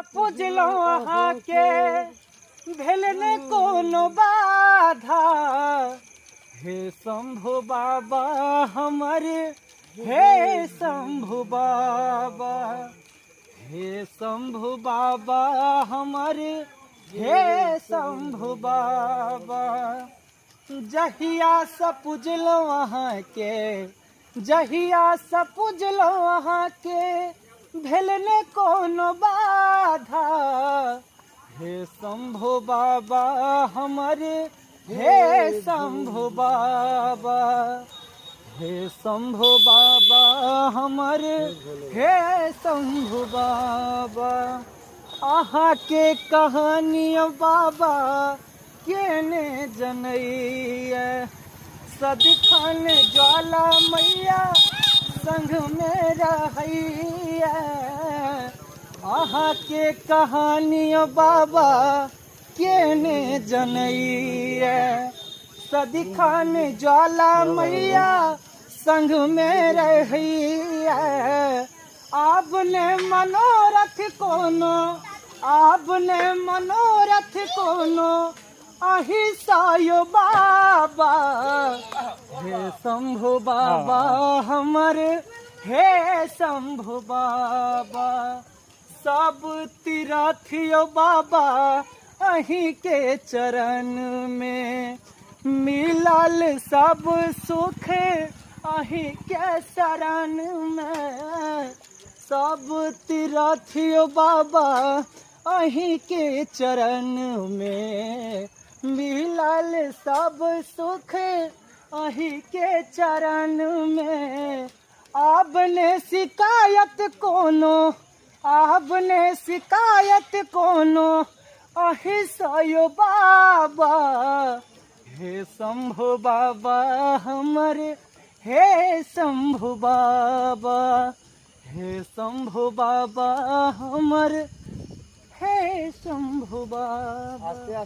पूजलो अहाँ के भेल ने कोनो बाधा। हे शंभु बाबा हमर, हे शंभु बाबा, हे शंभु बाबा हमर, हे शंभु बाबा। जहिया से पूजलो अहाँ के, जहिया से पूजलो अहाँ के भेल ने कोनो बाधा। हे शंभु बाबा हमर, हे शंभु बाबा, हे शंभु बाबा हमर, हे शंभु बाबा। अहाँ के कहानी बाबा केने जनैया, सदिखन ज्वाला मैया संग में रहैया। अहाँ के कहानी बाबा केने जनैया, सदिखन ज्वाला मैया संग में रहैया। आपने मनोरथ कोनो, आपने मनोरथ कोनो अहिसायो बाबा। हे शंभु बाबा हमर, हे शंभु बाबा। सब तीरथियो बाबा अहीं के चरण में मिलल, सब सुख अहीं के शरण में। सब तीरथियो बाबा अहीं के चरण में मिलल, सब सुख अहीं के चरण में। आपने शिकायत कोनो, आपने शिकायत कोनो अहिसायो बाबा। हे शंभु बाबा हमर, हे शंभु बाबा, हे शंभु बाबा हमर, हे शंभु बाबा।